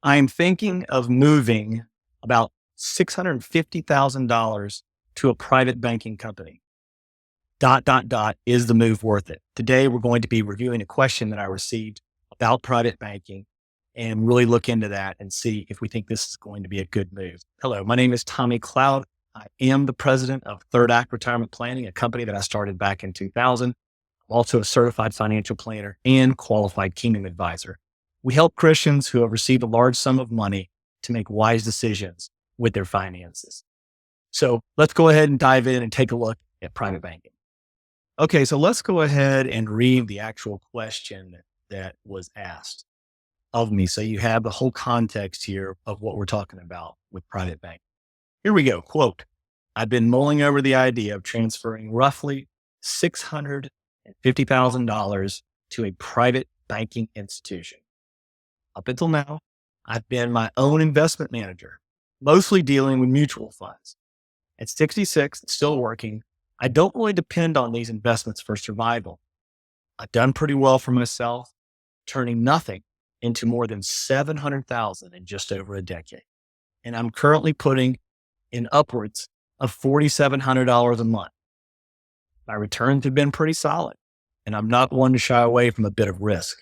I'm thinking of moving about $650,000 to a private banking company. Is the move worth it? Today, we're going to be reviewing a question that I received about private banking and really look into that and see if we think this is going to be a good move. Hello, my name is Tommy Cloud. I am the president of Third Act Retirement Planning, a company that I started back in 2000. I'm also a certified financial planner and qualified kingdom advisor. We help Christians who have received a large sum of money to make wise decisions with their finances. So let's go ahead and dive in and take a look at private banking. Okay, so let's go ahead and read the actual question that was asked of me. So you have the whole context here of what we're talking about with private banking. Here we go. Quote, I've been mulling over the idea of transferring roughly $650,000 to a private banking institution. Up until now, I've been my own investment manager, mostly dealing with mutual funds. At 66, and still working, I don't really depend on these investments for survival. I've done pretty well for myself, turning nothing into more than $700,000 in just over a decade. And I'm currently putting in upwards of $4,700 a month. My returns have been pretty solid, and I'm not one to shy away from a bit of risk.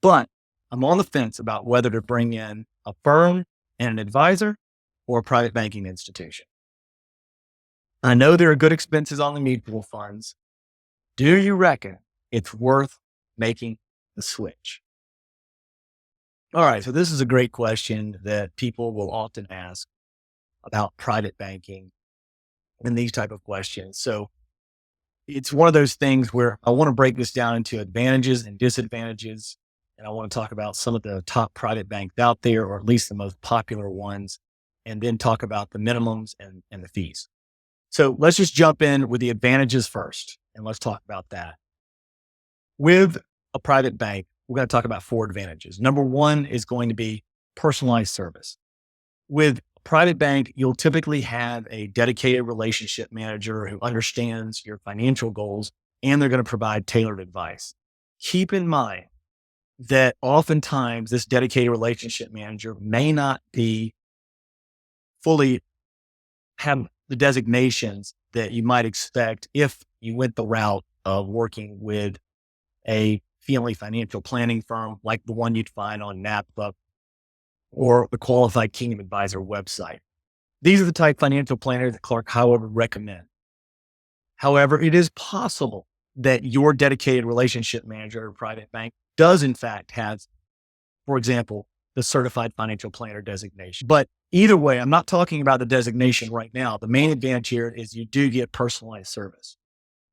But I'm on the fence about whether to bring in a firm and an advisor or a private banking institution. I know there are good expenses on the mutual funds. Do you reckon it's worth making the switch? All right, so this is a great question that people will often ask about private banking and these type of questions. So it's one of those things where I want to break this down into advantages and disadvantages. And I want to talk about some of the top private banks out there, or at least the most popular ones, and then talk about the minimums and the fees. So let's just jump in with the advantages first, and let's talk about that. With a private bank, we're going to talk about 4 advantages. Number 1 is going to be personalized service. With a private bank, you'll typically have a dedicated relationship manager who understands your financial goals, and they're going to provide tailored advice. Keep in mind that oftentimes this dedicated relationship manager may not be fully have the designations that you might expect if you went the route of working with a family financial planning firm like the one you'd find on NAPA or the Qualified Kingdom Advisor website. These are the type of financial planners that Clark Howard would recommend. However, it is possible that your dedicated relationship manager or private bank does in fact have, for example, the certified financial planner designation. But either way, I'm not talking about the designation right now. The main advantage here is you do get personalized service.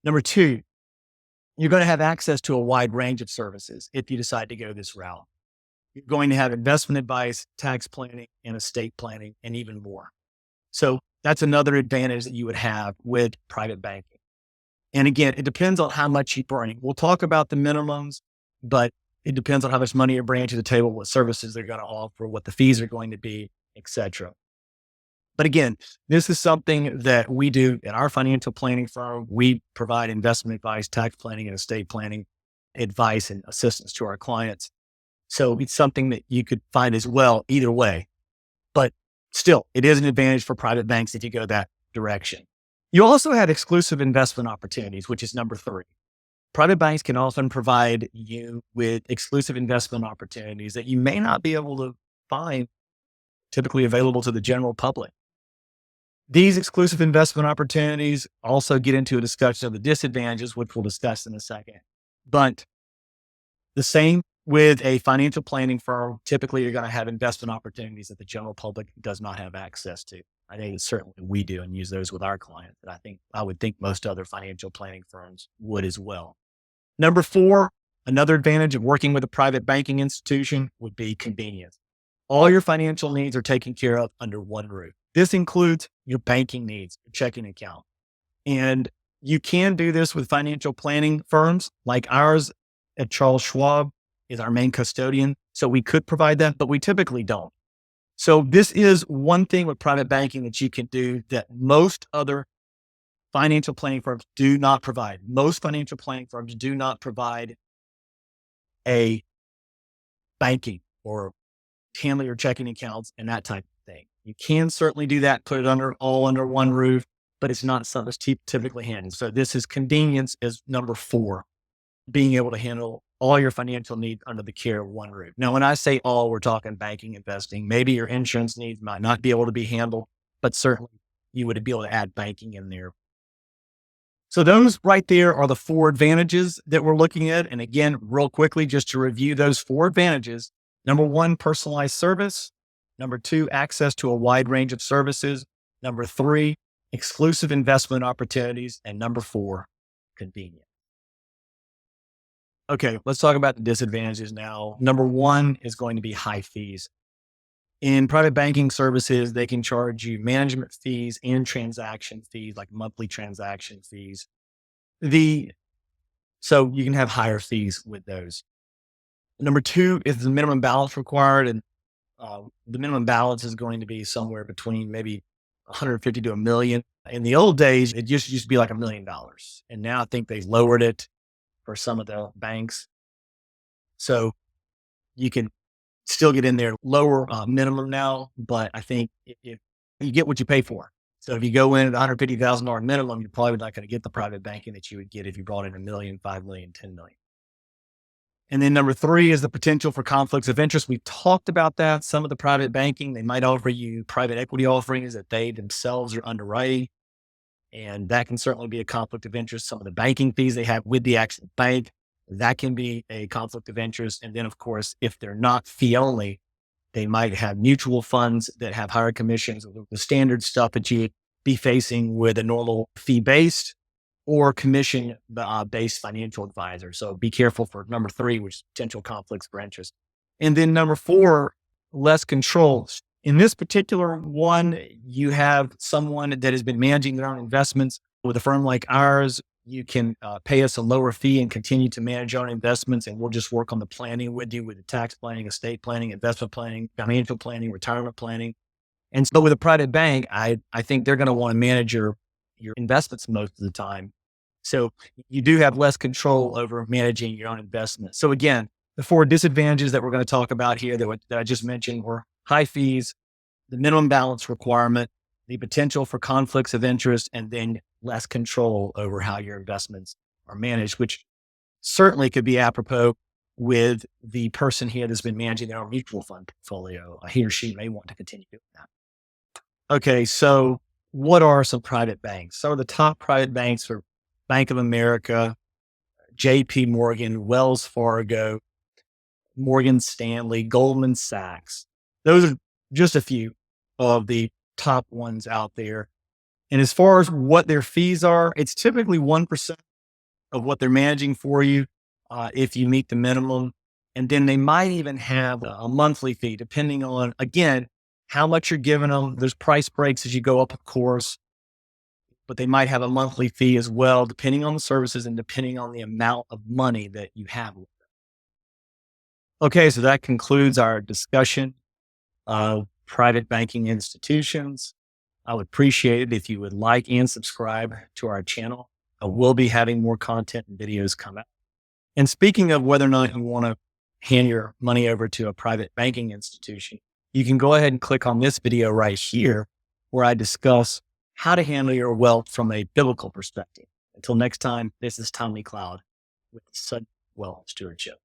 Number 2, you're going to have access to a wide range of services if you decide to go this route. You're going to have investment advice, tax planning, and estate planning, and even more. So that's another advantage that you would have with private banking. And again, it depends on how much you bring. We'll talk about the minimums, but it depends on how much money you're bringing to the table, what services they're going to offer, what the fees are going to be, etc. But again, this is something that we do in our financial planning firm. We provide investment advice, tax planning, and estate planning advice and assistance to our clients. So it's something that you could find as well either way. But still, it is an advantage for private banks if you go that direction. You also have exclusive investment opportunities, which is number 3. Private banks can often provide you with exclusive investment opportunities that you may not be able to find typically available to the general public. These exclusive investment opportunities also get into a discussion of the disadvantages, which we'll discuss in a second. But the same with a financial planning firm, typically you're going to have investment opportunities that the general public does not have access to. I think certainly we do and use those with our clients. And I would think most other financial planning firms would as well. Number 4, another advantage of working with a private banking institution would be convenience. All your financial needs are taken care of under one roof. This includes your banking needs, your checking account. And you can do this with financial planning firms like ours at Charles Schwab is our main custodian. So we could provide that, but we typically don't. So this is one thing with private banking that you can do that most other financial planning firms do not provide. Most financial planning firms do not provide a banking or handle your checking accounts and that type of thing. You can certainly do that, put it all under one roof, but it's not something that's typically handled. So this is convenience is number 4, being able to handle all your financial needs under the care of one roof. Now, when I say all, we're talking banking, investing. Maybe your insurance needs might not be able to be handled, but certainly you would be able to add banking in there. So those right there are the 4 advantages that we're looking at. And again, real quickly, just to review those 4 advantages. Number 1, personalized service. Number 2, access to a wide range of services. Number 3, exclusive investment opportunities. And number 4, convenience. Okay, let's talk about the disadvantages now. Number 1 is going to be high fees. In private banking services, they can charge you management fees and transaction fees, like monthly transaction fees. So you can have higher fees with those. Number 2 is the minimum balance required. And the minimum balance is going to be somewhere between maybe 150 to $1 million. In the old days, it just used to be like $1 million. And now I think they've lowered it for some of the banks. So you can still get in there lower minimum now, but I think if you get what you pay for. So if you go in at $150,000 minimum, you're probably not going to get the private banking that you would get if you brought in $1 million, $5 million, $10 million. And then number 3 is the potential for conflicts of interest. We've talked about that. Some of the private banking, they might offer you private equity offerings that they themselves are underwriting. And that can certainly be a conflict of interest. Some of the banking fees they have with the actual bank, that can be a conflict of interest. And then, of course, if they're not fee only, they might have mutual funds that have higher commissions, the standard stuff that you would be facing with a normal fee-based or commission-based financial advisor. So be careful for number 3, which is potential conflicts for interest. And then number 4, less controls. In this particular one, you have someone that has been managing their own investments. With a firm like ours, you can pay us a lower fee and continue to manage your own investments. And we'll just work on the planning with you, with the tax planning, estate planning, investment planning, financial planning, retirement planning. And so with a private bank, I think they're going to want to manage your investments most of the time. So you do have less control over managing your own investments. So again, the 4 disadvantages that we're going to talk about here that I just mentioned were high fees, the minimum balance requirement, the potential for conflicts of interest, and then less control over how your investments are managed, which certainly could be apropos with the person here that's been managing their own mutual fund portfolio. He or she may want to continue doing that. Okay, so what are some private banks? Some of the top private banks are Bank of America, JP Morgan, Wells Fargo, Morgan Stanley, Goldman Sachs. Those are just a few of the top ones out there. And as far as what their fees are, it's typically 1% of what they're managing for you if you meet the minimum. And then they might even have a monthly fee, depending on, again, how much you're giving them. There's price breaks as you go up, of course, but they might have a monthly fee as well, depending on the services and depending on the amount of money that you have with them. Okay, so that concludes our discussion of private banking institutions. I would appreciate it if you would like and subscribe to our channel. I will be having more content and videos come out. And speaking of whether or not you want to hand your money over to a private banking institution, you can go ahead and click on this video right here where I discuss how to handle your wealth from a biblical perspective. Until next time, this is Tommy Cloud with Sudden Wealth Stewardship.